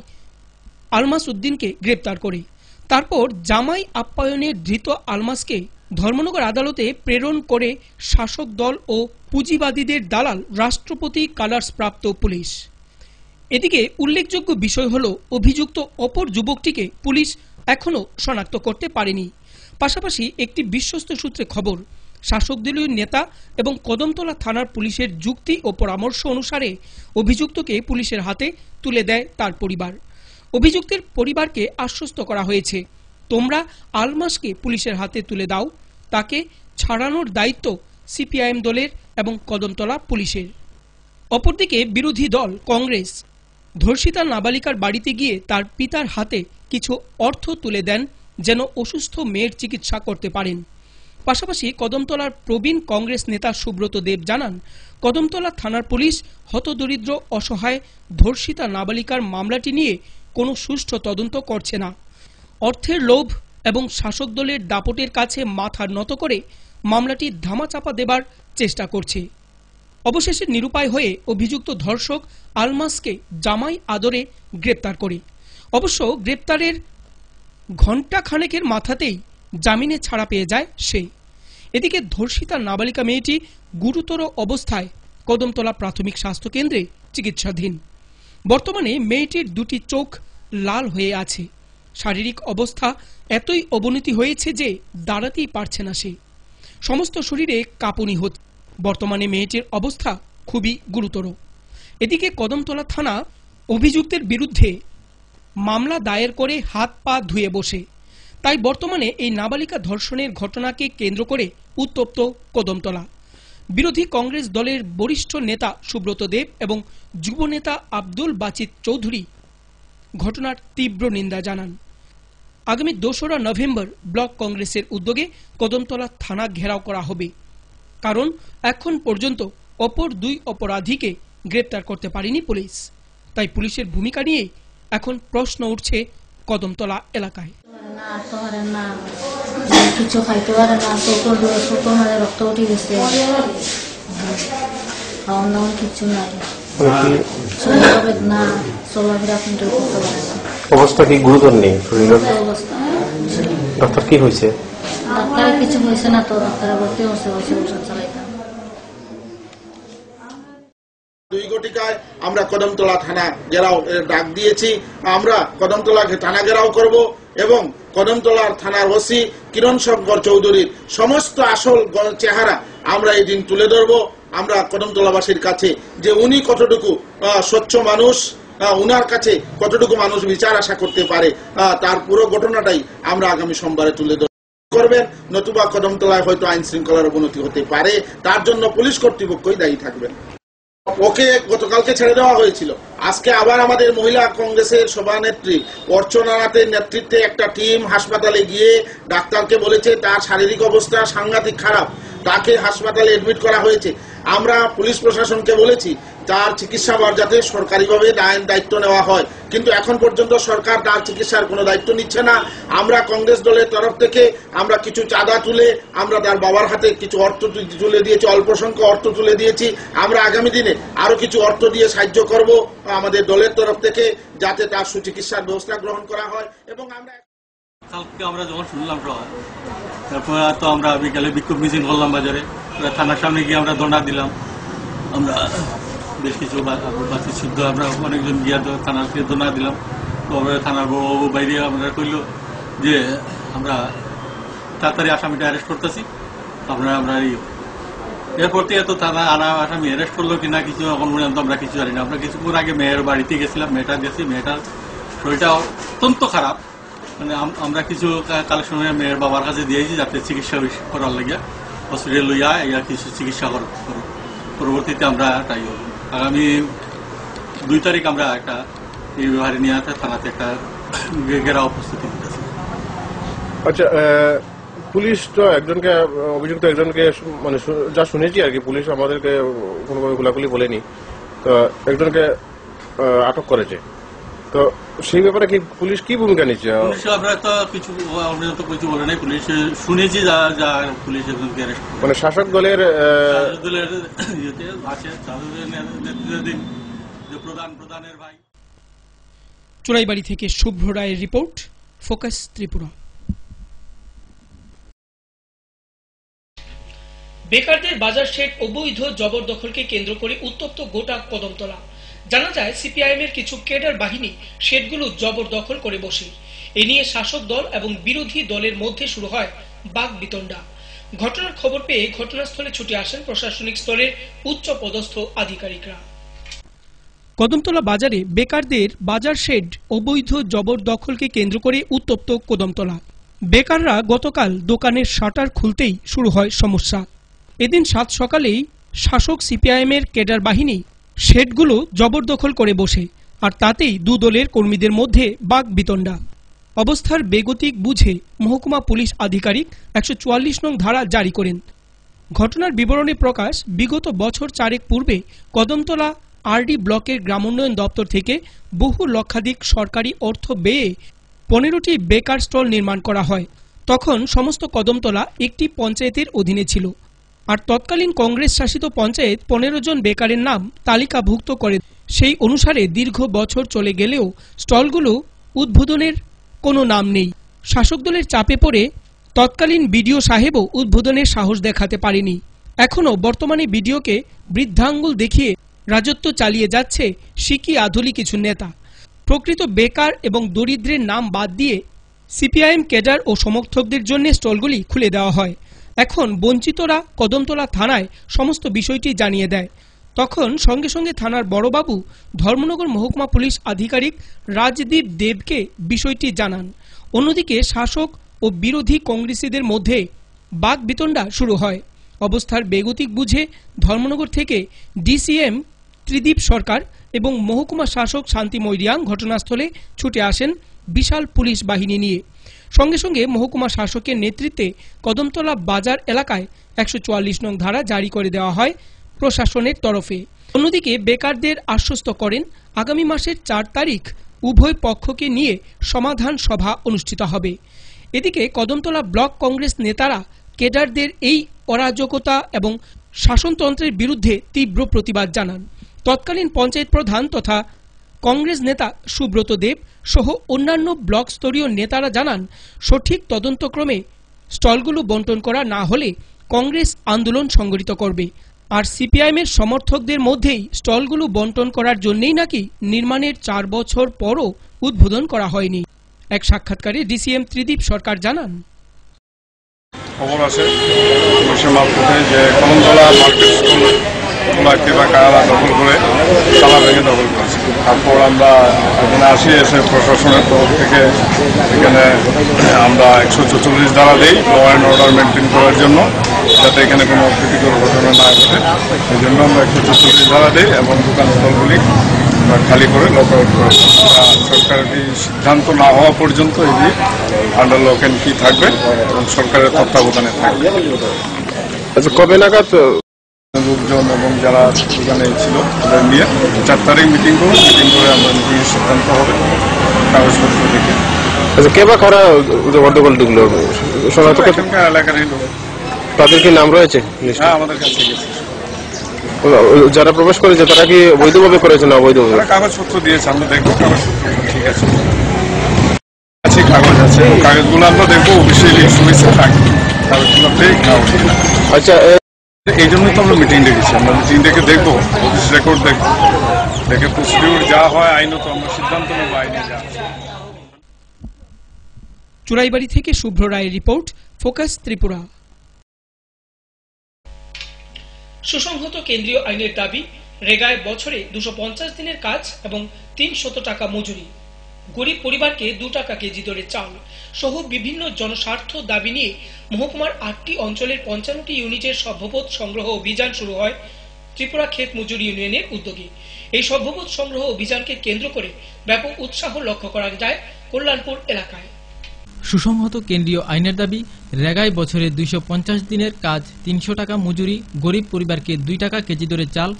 আলমাস উদ্দিনকে গ্রেপ্তার করে। তারপর জামাই আপ্যায়নে ধৃত আলমাসকে ধর্মনগর আদালতে প্রেরণ করে শাসক দল ও পুঁজিবাদীদের দালাল রাষ্ট্রপতি কালার্স প্রাপ্ত পুলিশ। এদিকে উল্লেখযোগ্য বিষয় হল অভিযুক্ত অপর যুবকটিকে পুলিশ এখনো শনাক্ত করতে পারেনি। পাশাপাশি একটি বিশ্বস্ত সূত্রে খবর, শাসক দলীয় নেতা এবং কদমতলা থানার পুলিশের যুক্তি ও পরামর্শ অনুসারে অভিযুক্তকে পুলিশের হাতে তুলে দেয় তার পরিবার। অভিযুক্তের পরিবারকে আশ্বস্ত করা হয়েছে, তোমরা আলমাসকে পুলিশের হাতে তুলে দাও, তাকে ছাড়ানোর দায়িত্ব সিপিআইএম দলের এবং কদমতলা পুলিশের। অপরদিকে বিরোধী দল কংগ্রেস ধর্ষিতা নাবালিকার বাড়িতে গিয়ে তার পিতার হাতে কিছু অর্থ তুলে দেন যেন অসুস্থ মেয়ের চিকিৎসা করতে পারেন। পাশাপাশি কদমতলার প্রবীণ কংগ্রেস নেতা সুব্রত দেব জানান, কদমতলা থানার পুলিশ হতদরিদ্র অসহায় ধর্ষিতা নাবালিকার মামলাটি নিয়ে কোনো সুষ্ঠু তদন্ত করছে না। অর্থের লোভ এবং শাসক দলের দাপটের কাছে মাথা নত করে মামলাটি ধামাচাপা দেবার চেষ্টা করছে। অবশেষে নিরুপায় হয়ে অভিযুক্ত ধর্ষক আলমাসকে জামাই আদরে গ্রেপ্তার করে। অবশ্য গ্রেপ্তারের ঘণ্টা খানেকের মাথাতেই জামিনে ছাড়া পেয়ে যায় সে। এদিকে ধর্ষিতা নাবালিকা মেয়েটি গুরুতর অবস্থায় কদমতলা প্রাথমিক স্বাস্থ্য কেন্দ্রে চিকিৎসাধীন। বর্তমানে মেয়েটির দুটি চোখ লাল হয়ে আছে। শারীরিক অবস্থা এতই অবনতি হয়েছে যে দাঁড়াতেই পারছে না সে। সমস্ত শরীরে কাঁপুনি হচ্ছে। বর্তমানে মেয়েটির অবস্থা খুবই গুরুতর। এদিকে কদমতলা থানা অভিযুক্তের বিরুদ্ধে মামলা দায়ের করে হাত পা ধুয়ে বসে। তাই বর্তমানে এই নাবালিকা ধর্ষণের ঘটনাকে কেন্দ্র করে উত্তপ্ত কদমতলা। বিরোধী কংগ্রেস দলের বরিষ্ঠ নেতা সুব্রত দেব এবং যুব নেতা আব্দুল বাচিত চৌধুরী ঘটনার তীব্র নিন্দা জানান। আগামী 2রা নভেম্বর ব্লক কংগ্রেসের উদ্যোগে কদমতলা থানা ঘেরাও করা হবে, কারণ এখন পর্যন্ত অপর 2 অপরাধীকে গ্রেপ্তার করতে পারেনি পুলিশ। তাই পুলিশের ভূমিকা নিয়ে এখন প্রশ্ন উঠছে কদমতলা এলাকায়। কিছু খাইতে পারে না, ছোট মাঝে রক্ত উঠে গেছে, খাওয়ান দাওয়ান কিছু নাই, না চলাফেরা কন্ট্রোল করতে পারে না। অবস্থা কি গুরুতর নেই? অবস্থা ডাক্তার কি হয়েছে? ডাক্তারের কিছু হয়েছে না তো, ডাক্তারের ভর্তি হচ্ছে, ওষুধ চালাইতাম। 2 ঘটিকায় আমরা কদমতলা থানা ঘেরাও ডাক দিয়েছি। আমরা কদমতলা থানা ঘেরাও করব এবং কদমতলার থানার ওসি কিরণ শঙ্কর চৌধুরীর সমস্ত আসল চেহারা আমরা এই দিন তুলে ধরব। আমরা কদমতলাবাসীর কাছে যে উনি কতটুকু স্বচ্ছ মানুষ, উনার কাছে কতটুকু মানুষ বিচার আশা করতে পারে, তার পুরো ঘটনাটাই আমরা আগামী সোমবারে তুলে ধরব করবেন। নতুবা কদমতলায় হয়তো আইন শৃঙ্খলার অবনতি হতে পারে, তার জন্য পুলিশ কর্তৃপক্ষই দায়ী থাকবেন। ওকে গতকালকে ছেড়ে দেওয়া হয়েছিল। আজকে আবার আমাদের মহিলা কংগ্রেসের সভানেত্রী অর্চনা নাথের নেতৃত্বে একটা টিম হাসপাতালে গিয়ে ডাক্তারকে বলেছে তার শারীরিক অবস্থা সাংঘাতিক খারাপ, তাকে হাসপাতালে এডমিট করা হয়েছে। আমরা পুলিশ প্রশাসনকে বলেছি তার চিকিৎসার যাতে সরকারিভাবে দায়িত্ব নেওয়া হয়, কিন্তু এখন পর্যন্ত সরকার তার চিকিৎসার কোনো দায়িত্ব নিচ্ছে না। আমরা কংগ্রেস দলের তরফ থেকে আমরা কিছু চাঁদা তুলে আমরা তার বাবার হাতে কিছু অর্থ তুলে দিয়েছি, অল্প সংখ্যক অর্থ তুলে দিয়েছি। আমরা আগামী দিনে আরো কিছু অর্থ দিয়ে সাহায্য করব আমাদের দলের তরফ থেকে, যাতে তার সুচিকিৎসার ব্যবস্থা গ্রহণ করা হয়। এবং কালকে আমরা যখন শুনলাম তারপর তো আমরা বিকালে বিক্ষোভ মিছিল করলাম বাজারে, থানার সামনে গিয়ে আমরা ধর্ণা দিলাম। আমরা বেশ কিছু বাসি শুদ্ধ আমরা অনেকজন গিয়ে থানাকে ধর্ণা দিলাম। তো আমরা থানার বড় বাইরে আমরা কইল যে আমরা তাড়াতাড়ি আসামিটা অ্যারেস্ট করতেছি, আপনারা আমরা এরপর থেকে তো থানা আসামি অ্যারেস্ট করলো কিনা কিছু এখন পর্যন্ত আমরা কিছু জানি না। আমরা কিছুক্ষণ আগে মেয়ের বাড়িতে গেছিলাম, মেয়েটা গেছি, মেয়েটার শরীরটা অত্যন্ত খারাপ। মানে আমরা কিছু কালেকশন মেয়ের বাবার কাছে দিয়েছি যাতে চিকিৎসা করার লাগে হসপিটাল লইয়া ইয়া কিছু চিকিৎসা করো। পরবর্তীতে আমরা তাই আগামী 2 তারিখ আমরা একটা এই ব্যবহারে নিয়ে থানাতে একটা ঘেরাও উপস্থিতি করতেছি। আচ্ছা, পুলিশ তো একজনকে অভিযুক্ত একজনকে মানে যা শুনেছি আর কি, পুলিশ আমাদেরকে কোনোভাবে খোলাখুলি বলেনি, তো একজনকে আটক করেছে। তো সেই ব্যাপারে কি পুলিশ কি ভূমিকা নিচ্ছে? পুলিশ আমরা তো কিছু বলে নাই, পুলিশ শুনেছি যা পুলিশ একজনকে অ্যারেস্ট করে। মানে শাসক দলের আছে নেতৃত্বাধীন যে প্রধানের ভাই। চুরাইবাড়ি থেকে শুভ্র রায়ের রিপোর্ট, ফোকাস ত্রিপুরা। বেকারদের বাজার শেড অবৈধ জবরদখলকে কেন্দ্র করে উত্তপ্ত গোটা কদমতলা। জানা যায় সিপিআইএম এর কিছু ক্যাডার বাহিনী শেডগুলো জবরদখল করে বসে। এ নিয়ে শাসক দল এবং বিরোধী দলের মধ্যে শুরু হয় বাকবিতণ্ডা। ঘটনার খবর পেয়ে ঘটনাস্থলে ছুটে আসেন প্রশাসনিক স্তরের উচ্চ পদস্থ আধিকারিকরা। কদমতলা বাজারে বেকারদের বাজার শেড অবৈধ জবরদখলকে কেন্দ্র করে উত্তপ্ত কদমতলা। বেকাররা গতকাল দোকানের শাটার খুলতেই শুরু হয় সমস্যা। এদিন 7 সকালেই শাসক সিপিআইএম এর ক্যাডার বাহিনী শেডগুলো জবরদখল করে বসে, আর তাতেই 2 দলের কর্মীদের মধ্যে বাকবিতণ্ডা। অবস্থার বেগতিক বুঝে মহকুমা পুলিশ আধিকারিক 144 নং ধারা জারি করেন। ঘটনার বিবরণে প্রকাশ, বিগত বছর 4 পূর্বে কদমতলা আরডি ব্লকের গ্রামোন্নয়ন দপ্তর থেকে বহু লক্ষাধিক সরকারি অর্থ ব্যয়ে 15টি বেকার স্টল নির্মাণ করা হয়। তখন সমস্ত কদমতলা একটি পঞ্চায়েতের অধীনে ছিল, আর তৎকালীন কংগ্রেস শাসিত পঞ্চায়েত 15 জন বেকারের নাম তালিকাভুক্ত করে। সেই অনুসারে দীর্ঘ বছর চলে গেলেও স্টলগুলো উদ্বোধনের কোনো নাম নেই। শাসক দলের চাপে পড়ে তৎকালীন বিডিও সাহেবও উদ্বোধনের সাহস দেখাতে পারেনি। এখনও বর্তমানে বিডিওকে বৃদ্ধাঙ্গুল দেখিয়ে রাজত্ব চালিয়ে যাচ্ছে সিকি আধুলি কিছু নেতা। প্রকৃত বেকার এবং দরিদ্রের নাম বাদ দিয়ে সিপিআইএম ক্যাডার ও সমর্থকদের জন্য স্টলগুলি খুলে দেওয়া হয়। এখন বঞ্চিতরা কদমতলা থানায় সমস্ত বিষয়টি জানিয়ে দেয়। তখন সঙ্গে সঙ্গে থানার বড়বাবু ধর্মনগর মহকুমা পুলিশ আধিকারিক রাজদীপ দেবকে বিষয়টি জানান। অন্যদিকে শাসক ও বিরোধী কংগ্রেসীদের মধ্যে বাকবিতণ্ডা শুরু হয়। অবস্থার বেগতিক বুঝে ধর্মনগর থেকে ডিসিএম ত্রিদীপ সরকার এবং মহকুমা শাসক শান্তিময় রিয়াং ঘটনাস্থলে ছুটে আসেন বিশাল পুলিশ বাহিনী নিয়ে। সঙ্গে সঙ্গে মহকুমা শাসকের নেতৃত্বে কদমতলা বাজার এলাকায় 144 নং ধারা জারি করে দেওয়া হয় প্রশাসনের তরফে। অন্যদিকে বেকারদের আশ্বস্ত করেন আগামী মাসের 4 তারিখ উভয় পক্ষকে নিয়ে সমাধান সভা অনুষ্ঠিত হবে। এদিকে কদমতলা ব্লক কংগ্রেস নেতারা কেডারদের এই অরাজকতা এবং শাসনতন্ত্রের বিরুদ্ধে তীব্র প্রতিবাদ জানান। তৎকালীন পঞ্চায়েত প্রধান তথা কংগ্রেস নেতা সুব্রত দেব সহ অন্যান্য ব্লক স্তরীয় নেতারা জানান, সঠিক তদন্তক্রমে স্টলগুলো বন্টন করা না হলে কংগ্রেস আন্দোলন সংগঠিত করবে। আর সিপিআইএমের সমর্থকদের মধ্যেই স্টলগুলো বন্টন করার জন্যই নাকি নির্মাণের 4 বছর পরও উদ্বোধন করা হয়নি। এক সাক্ষাৎকারে ডিসিএম ত্রিদীপ সরকার জানান, খবর আছে পুলিশের মারফতে যে কলমতলা মার্কেট স্কুল বা কারা দখল করে তালা ভেঙে দখল করেছে। তারপর আমরা এখানে আসি, এসে প্রশাসনের তরফ থেকে এখানে আমরা 144 ধারা দিই ল অ্যান্ড অর্ডার মেনটেন করার জন্য, যাতে এখানে কোনো ক্ষতিকর ঘটনা না ঘটে। এই জন্য আমরা 144 ধারা দিই এবং দোকানস্থলগুলি খালি করে লক আউট করে। সরকারের সিদ্ধান্ত না হওয়া পর্যন্ত এটি আন্ডার লক অ্যান্ড কি থাকবে এবং সরকারের তত্ত্বাবধানে থাকবে। আচ্ছা, কবে নাগাদ লোকজন এবং যারা দোকানে ছিল তাদের নিয়ে 4 তারিখ মিটিং করে আমরা মিটিংয়ের সিদ্ধান্ত হবে কাগজপত্র দেখে। আচ্ছা, কে বা কারা গন্ডগোল ঢুকলো? এখানকার এলাকারই লোক। তাদের কি নাম রয়েছে? হ্যাঁ, আমাদের কাছে গেছে। যারা প্রবেশ করেছে তারা কি বৈধভাবে করেছে না অবৈধভাবে? কাগজপত্র দিয়েছে, আমরা দেখবো কাগজপত্র ঠিক আছে। কাগজ আছে, কাগজগুলো আমরা দেখবো অফিসিয়ালি ইস্যু থাকবে, কাগজগুলো আচ্ছা, এই জন্যই তো আমরা মিটিং ডেকেছি। আমরা মিটিং ডেকে দেখবো, অফিস রেকর্ড দেখবো, দেখে প্রসিডিউর যা হয় আইনত আমরা সিদ্ধান্ত নেবো আইনে যা। চুরাইবাড়ি থেকে শুভ্র রায়ের রিপোর্ট, ফোকাস ত্রিপুরা। সুসংহত কেন্দ্রীয় আইনের দাবি, রেগায় বছরে 250 দিনের কাজ এবং 300 টাকা মজুরি, গরিব পরিবারকে 2 টাকা কেজি দরে চাল সহ বিভিন্ন জনস্বার্থ দাবি নিয়ে মহকুমার 8টি অঞ্চলের 55টি ইউনিটের সভ্যপদ সংগ্রহ অভিযান শুরু হয় ত্রিপুরা ক্ষেত মজুর ইউনিয়নের উদ্যোগে। এই সভ্যপদ সংগ্রহ অভিযানকে কেন্দ্র করে ব্যাপক উৎসাহ লক্ষ্য করা যায় কল্যাণপুর এলাকায়। সুসংহত কেন্দ্রীয় আইনের দাবি, রেগায় বছরে 250 দিনের কাজ, 300 টাকা মজুরি, গরিব পরিবারকে 2 টাকা কেজি দরে চাল,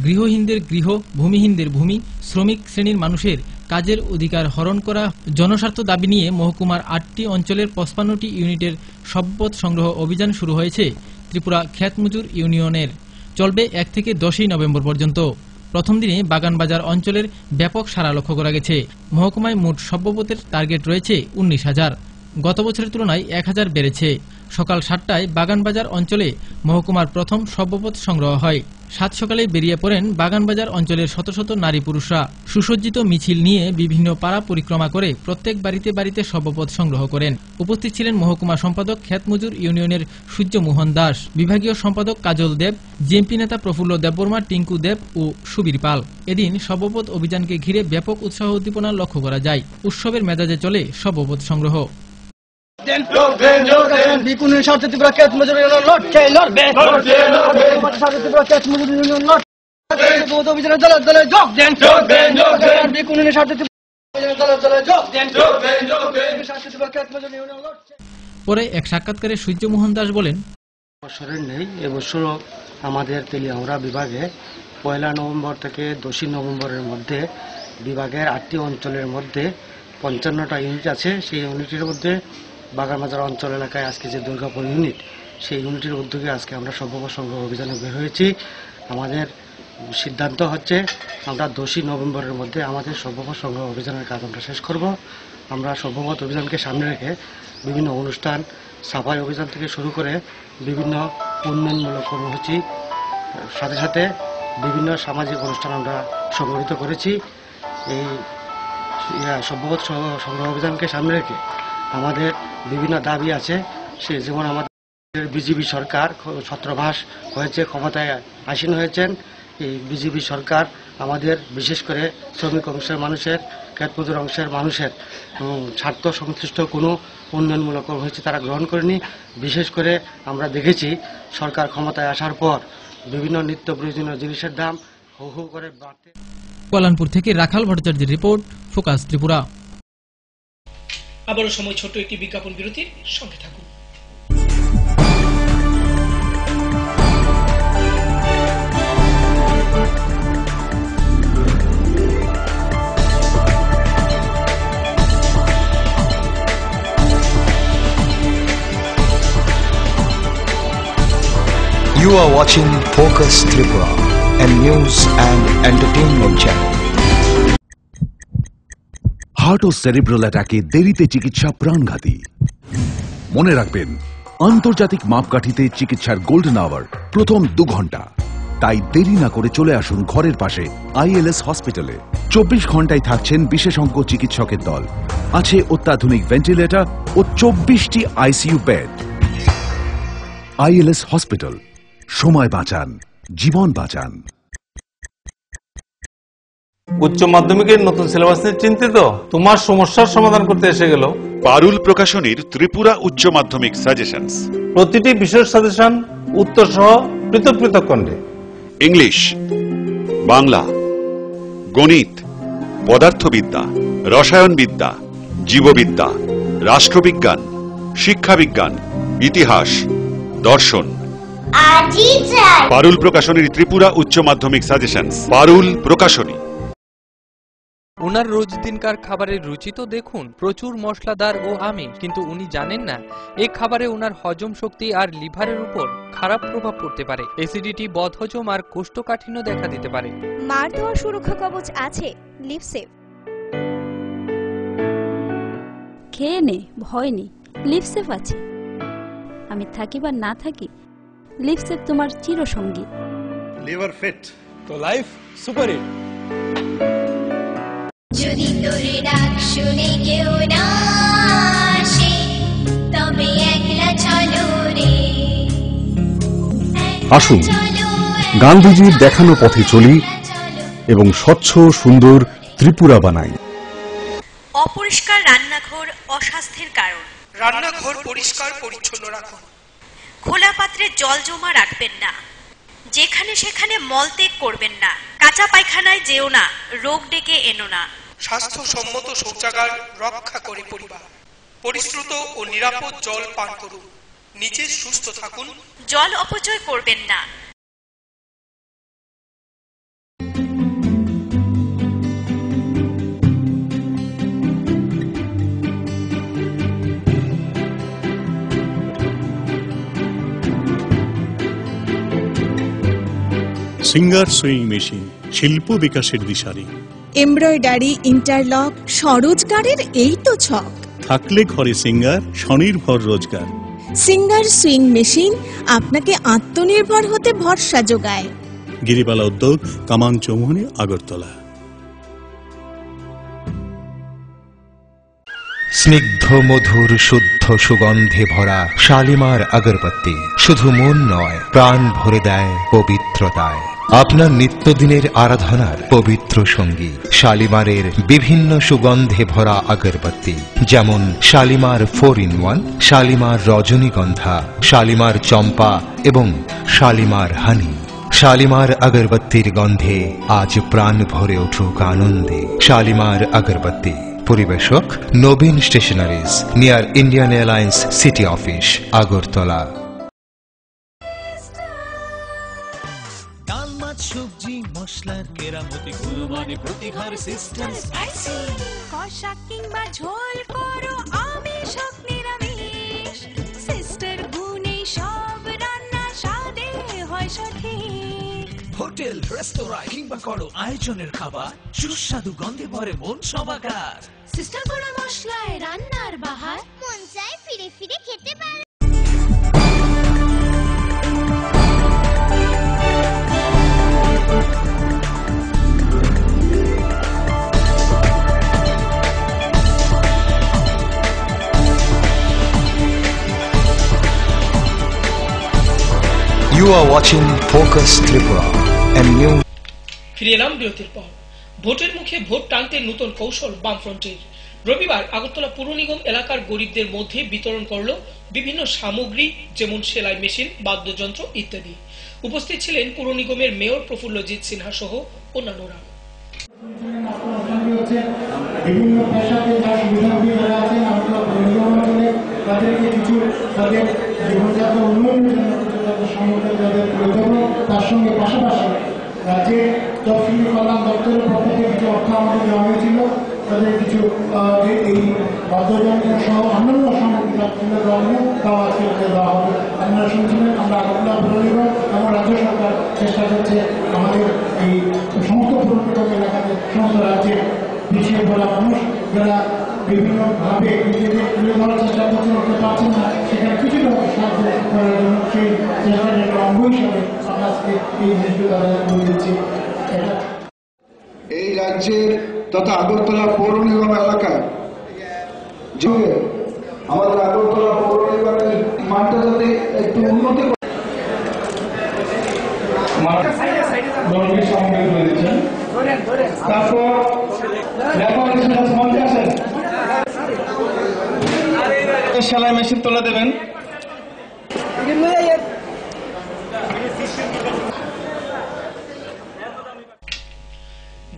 গৃহহীনদের গৃহ, ভূমিহীনদের ভূমি, শ্রমিক শ্রেণীর মানুষের কাজের অধিকার হরণ করা জনস্বার্থ দাবি নিয়ে মহকুমার 8টি অঞ্চলের 55টি ইউনিটের সভ্যপদ সংগ্রহ অভিযান শুরু হয়েছে ত্রিপুরা ক্ষেত মজুর ইউনিয়নের। চলবে 1 থেকে 10ই নভেম্বর পর্যন্ত। প্রথম দিনে বাগানবাজার অঞ্চলের ব্যাপক সাড়া লক্ষ্য করা গেছে। মহকুমায় মোট সভ্যপদের টার্গেট রয়েছে 19,000, গত বছরের তুলনায় 1,000 বেড়েছে। সকাল 7টায় বাগানবাজার অঞ্চলে মহকুমার প্রথম সভ্যপদ সংগ্রহ হয়। 7 সকালে বেরিয়ে পড়েন বাগানবাজার অঞ্চলের শত শত নারী পুরুষরা। সুসজ্জিত মিছিল নিয়ে বিভিন্ন পাড়া পরিক্রমা করে প্রত্যেক বাড়িতে বাড়িতে সভ্যপদ সংগ্রহ করেন। উপস্থিত ছিলেন মহকুমা সম্পাদক ক্ষেত মজুর ইউনিয়নের সূর্যমোহন দাস, বিভাগীয় সম্পাদক কাজল দেব, জিএমপি নেতা প্রফুল্ল দেববর্মা, টিঙ্কু দেব ও সুবীর পাল। এদিন সভ্যপদ অভিযানকে ঘিরে ব্যাপক উৎসাহ উদ্দীপনা লক্ষ্য করা যায়। উৎসবের মেজাজে চলে সভ্যপদ সংগ্রহ। বিকুনের স্বার্থে ত্রিপুরা ক্ষেত মজুর ইউনিয়ন লড়ছে, লড়বে, স্বার্থে ত্রিপুরা ক্ষেত মজুর ইউনিয়ন লড়ছে, অভিযানে দলে দলে যোগ দেন, বিকুনের স্বার্থে দলে দলে যোগ দেন, স্বার্থে ত্রিপুরা ক্ষেত মজুর ইউনিয়ন লড়ছে। পরে এক সাক্ষাৎকারে সূর্যমোহন দাস বলেন, বছরের নেই, এবছরও আমাদের তেলিয়ামুড়া বিভাগে 1 নভেম্বর থেকে 10 নভেম্বরের মধ্যে বিভাগের 8টি অঞ্চলের মধ্যে 55টা ইউনিট আছে। সেই ইউনিটের মধ্যে বাগানবাজার অঞ্চল এলাকায় আজকে যে দুর্গাপুর ইউনিট, সেই ইউনিটের উদ্যোগে আজকে আমরা সভ্যপদ সংগ্রহ অভিযানে বের হয়েছি। আমাদের সিদ্ধান্ত হচ্ছে আমরা 10 নভেম্বরের মধ্যে আমাদের সভ্যপদ সংগ্রহ অভিযানের কাজ আমরা শেষ করব। আমরা সভ্যপদ অভিযানকে সামনে রেখে বিভিন্ন অনুষ্ঠান, সাফাই অভিযান থেকে শুরু করে বিভিন্ন উন্নয়নমূলক কর্মসূচি, সাথে সাথে বিভিন্ন সামাজিক অনুষ্ঠান আমরা সংগঠিত করেছি। এই সভ্যপদ সংগ্রহ অভিযানকে সামনে রেখে আমাদের বিভিন্ন দাবি আছে। সে যেমন আমাদের বিজেপি সরকার 17 মাস হয়েছে ক্ষমতায় আসীন হয়েছেন, এই বিজেপি সরকার আমাদের বিশেষ করে শ্রমিক অংশের মানুষের, ক্ষেতমজুর অংশের মানুষের স্বার্থ সংশ্লিষ্ট কোনো উন্নয়নমূলক কর্মসূচি তারা গ্রহণ করেনি। বিশেষ করে আমরা দেখেছি সরকার ক্ষমতায় আসার পর বিভিন্ন নিত্য প্রয়োজনীয় জিনিসের দাম হু হু করে বাড়তে। কোয়ালালমপুর থেকে রাখাল ভট্টাচার্যের রিপোর্ট, ফোকাস ত্রিপুরা। আবারও সময় ছোট্ট একটি বিজ্ঞাপন বিরতির, সঙ্গে থাকুন। You are watching Focus Tripura, a news and entertainment channel. Heart ও সেরিব্রাল অ্যাটাকে দেরিতে চিকিৎসা প্রাণঘাতী। মনে রাখবেন, আন্তর্জাতিক মাপকাঠিতে চিকিৎসার গোল্ডেন আওয়ার প্রথম 2 ঘন্টা। তাই দেরি না করে চলে আসুন ঘরের পাশে ILS হসপিটালে। 24 ঘন্টায় থাকছেন বিশেষজ্ঞ চিকিৎসকের দল। আছে অত্যাধুনিক ভেন্টিলেটর ও 24টি ICU বেড। ILS হসপিটাল, সময় বাঁচান, জীবন বাঁচান। উচ্চ মাধ্যমিকের নতুন সিলেবাস নিয়ে চিন্তিত? তোমার সমস্যার সমাধান করতে এসে গেল পারুল প্রকাশনীর ত্রিপুরা উচ্চ মাধ্যমিক সাজেশনস। প্রতিটি বিষয়ের সাজেশন উত্তর সহ পৃথক পৃথক খণ্ডে। ইংলিশ, বাংলা, গণিত, পদার্থবিদ্যা, রসায়নবিদ্যা, জীববিদ্যা, রাষ্ট্রবিজ্ঞান, শিক্ষাবিজ্ঞান, ইতিহাস, দর্শন। পারুল প্রকাশনীর ত্রিপুরা উচ্চ মাধ্যমিক সাজেশনস। পারুল প্রকাশনী। ওনার রোজ দিনকার খাবারের রুচি তো দেখুন, প্রচুর মশলাদার ও আমিষ, কিন্তু উনি জানেন না এই খাবারে ওনার হজম শক্তি আর লিভারের উপর খারাপ প্রভাব পড়তে পারে। অ্যাসিডিটি, বদহজম আর কোষ্ঠকাঠিন্য দেখা দিতে পারে। মার দেওয়া সুরক্ষা কবচ আছে লিভসেভ। খেয়ে নে, ভয় নেই, লিভসেভ আছে। আমি থাকি বা না থাকি, লিভসেভ তোমার চিরসঙ্গী। লিভার ফিট তো লাইফ সুপার হিট। যদি তোর ডাক শুনে কেউ না আসে, তবে একলা চলো রে। আসুন গান্ধীজির দেখানো পথে চলি এবং স্বচ্ছ সুন্দর ত্রিপুরা বানাই। অপরিষ্কার রান্নাঘর অস্বাস্থ্যের কারণ। রান্নাঘর পরিষ্কার পরিচ্ছন্ন রাখুন। খোলা পাত্রে জল জমা রাখবেন না। যেখানে সেখানে মলত্যাগ করবেন না। কাঁচা পায়খানায় যেও না, রোগ ডেকে এনো না। স্বাস্থ্যসম্মত শৌচাগার রক্ষা করে পরিবার। পরিশ্রুত ও নিরাপদ জল পান করুন। নিজে সুস্থ থাকুন। জল অপচয় করবেন না। সিঙ্গার সুইং মেশিন, শিল্প বিকাশের দিশারি। এমব্রয়ডারি, ইন্টারলক, স্বরোজগারের এই তো ছক। থাকলে ঘরে সিঙ্গার, স্বনির্ভর রোজগার। সিঙ্গার সুইং মেশিন আপনাকে আত্মনির্ভর হতে ভরসা যোগায়। গিরিবালা উদ্যোগ, কামান চৌমুহনী, আগরতলা। স্নিগ্ধ মধুর শুদ্ধ সুগন্ধে ভরা শালিমার আগরবাতি শুধু মন নয়, প্রাণ ভরে দেয় পবিত্রতায়। আপনার নিত্যদিনের আরাধনার পবিত্র সঙ্গী শালিমারের বিভিন্ন সুগন্ধে ভরা আগরবাতি, যেমন শালিমার 4-in-1, শালিমার রজনীগন্ধা, শালিমার চম্পা এবং শালিমার হানি। শালিমার আগরবাতির গন্ধে আজ প্রাণ ভরে উঠুক আনন্দে। শালিমার আগরবাতি। পরিবেশক Nabin stationeries, near Indian airlines city office, Agartala. ডাল, মাছ, সবজি, মশলার কেরামতি, গুণমানে প্রতিহার সিস্টেম। কষা কিংবা ঝোল করো আমিষ হোক নিরামিষ, সিস্টার গুণে সব রান্না স্বাদে হয় সঠিক। হোটেল, রেস্তোরাঁ কিংবা করো আয়োজনের খাবার, সুস্বাদু গন্ধে ভরে মন সবাকার। সিস্টার গুঁড়া মশলায় রান্নার বাহার, মন চায় ফিরে ফিরে খেতে পারে। You are watching Focus Tripura, a new ফিরে এলাম বিরতির পর। ভোটের মুখে ভোট টানতে নতুন কৌশল বামফ্রন্টের। রবিবার আগরতলা পুর নিগম এলাকার গরিবদের মধ্যে বিতরণ করলো বিভিন্ন সামগ্রী, যেমন সেলাই মেশিন, বাদ্যযন্ত্র ইত্যাদি। উপস্থিত ছিলেন পুর নিগমের মেয়র প্রফুল্লজিৎ সিনহা সহ অন্যান্যরা। বিভিন্ন পেশাতে যারা সুবিধাভোগী যারা আছেন তাদেরকে কিছু তাদের জীবনযাত্রা উন্নয়নের জন্য কিছু তাদের সামগ্রী যাদের প্রয়োজন, তার সঙ্গে পাশাপাশি রাজ্যের তফসিলি কল্যাণ দপ্তরের পক্ষ থেকে কিছু অর্থ আমাদের দেওয়া হয়েছিল। তাদের কিছু এই বাদ্যযন্ত্র সহ অন্যান্য সামগ্রী তুলে দেওয়া হলো, তাও আজকে দেওয়া হবে। আপনারা শুনছিলেন আমরা আগরতলা পুর নিগম এবং রাজ্য সরকার চেষ্টা করছে আমাদের এই সমস্ত পুর নিগম এলাকাতে সমস্ত রাজ্যের পিছিয়ে পড়া মানুষ যারা বিভিন্নভাবে নিজেদের তুলে ধরার চেষ্টা করছেন, করতে পারছেন না, সেখানে কিছুটা সাহায্য করার জন্য সেই চেষ্টার একটা অঙ্গ হিসাবে আমরা আজকে এই জিনিসগুলো তাদের করে দিচ্ছি। এই রাজ্যের তথা আগরতলা পৌর নিগম এলাকায় আমাদের আগরতলা পৌর নিগমের মানটা যাতে একটু উন্নতি সামগ্রী করে দিচ্ছেন। তারপর সেলাই মেশিন তুলে দেবেন।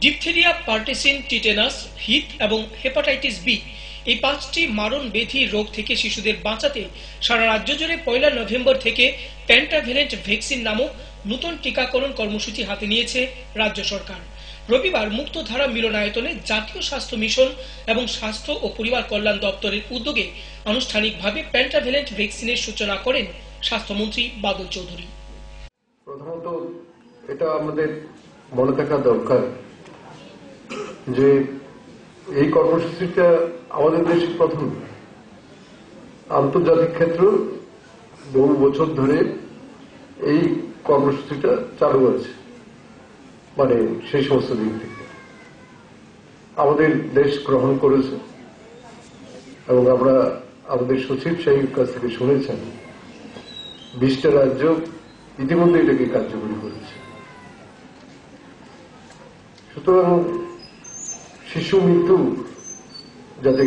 ডিপথেরিয়া, পার্টিসিন, টিটেনাস, হিট এবং হেপাটাইটিস বি এই 5টি মারণ ব্যাধি রোগ থেকে শিশুদের বাঁচাতে সারা রাজ্য জুড়ে 1 নভেম্বর থেকে পেন্টাভ্যালেন্ট ভ্যাকসিন নামক নতুন টিকাকরণ কর্মসূচি হাতে নিয়েছে রাজ্য সরকার। রবিবার মুক্তধারা মিলনায়তনে জাতীয় স্বাস্থ্য মিশন এবং স্বাস্থ্য ও পরিবার কল্যাণ দপ্তরের উদ্যোগে আনুষ্ঠানিকভাবে পেন্টাভ্যালেন্ট ভ্যাকসিনের সূচনা করেন স্বাস্থ্যমন্ত্রী বাদল চৌধুরী। প্রথমত এটা আমাদের মনে থাকা দরকার যে এই কর্মসূচিটা আমাদের দেশে প্রথম। আন্তর্জাতিক ক্ষেত্র বহু বছর ধরে এই কর্মসূচিটা চালু আছে, মানে সেই সমস্ত দিক থেকে আমাদের দেশ গ্রহণ করেছে এবং আমরা আমাদের সচিব সাহেবের কাছ থেকে শুনেছেন 20টা রাজ্য ইতিমধ্যে এটাকে কার্যকরী করেছে। সুতরাং শিশু মৃত্যু যাতে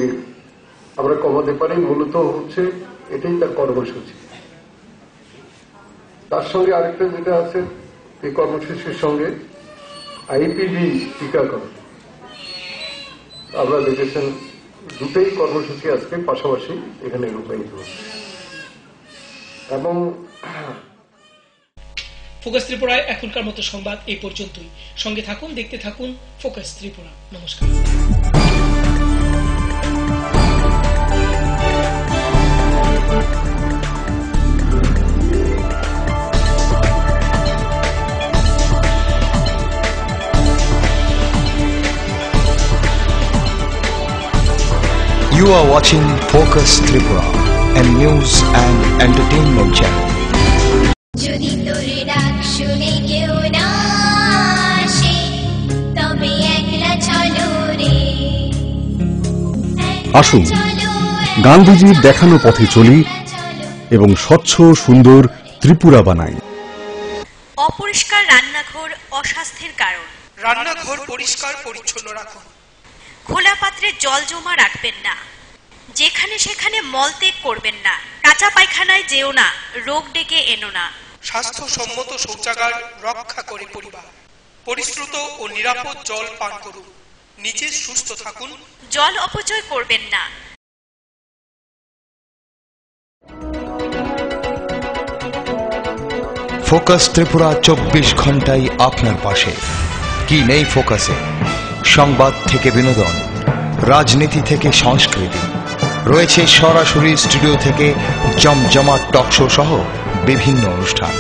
আমরা কমাতে পারি মূলত হচ্ছে এটাই তার কর্মসূচি। তার সঙ্গে আরেকটা যেটা আছে এই কর্মসূচির সঙ্গে আইপিভি টিকাকরণ আমরা দেখেছেন দুটোই কর্মসূচি আজকে পাশাপাশি এখানে রূপায়িত হচ্ছে। এবং ফোকাস ত্রিপুরায় এখনকার মতো সংবাদ এই পর্যন্তই। সঙ্গে থাকুন, দেখতে থাকুন ফোকাস ত্রিপুরা। নমস্কার। You are watching Focus Tripura, a news and entertainment channel. যদি তোর ডাক শুনে কেউ না আসে তবে একলা চলো রে। আসুন গান্ধীজির দেখানো পথে চলি এবং স্বচ্ছ সুন্দর ত্রিপুরা বানাই। অপরিষ্কার রান্নাঘর অস্বাস্থ্যের কারণ। রান্নাঘর পরিষ্কার পরিচ্ছন্ন রাখুন। খোলা পাত্রে জল জমা রাখবেন না। যেখানে সেখানে মলত্যাগ করবেন না। কাঁচা পায়খানায় যেও না, রোগ ডেকে এনো না। স্বাস্থ্যসম্মত শৌচাগার রক্ষা করে পরিবার। পরিশ্রুত ও নিরাপদ জল পান করুন। নিজে সুস্থ থাকুন। জল অপচয় করবেন না। ফোকাস ত্রিপুরা 24 ঘন্টাই আপনার পাশে। কি নেই ফোকাসে? সংবাদ থেকে বিনোদন, রাজনীতি থেকে সংস্কৃতি, রয়েছে সরাসরি স্টুডিও থেকে জমজমাট টক শো সহ বিভিন্ন অনুষ্ঠান।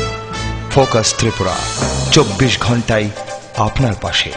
ফোকাস ত্রিপুরা 24 ঘন্টাই আপনার পাশে।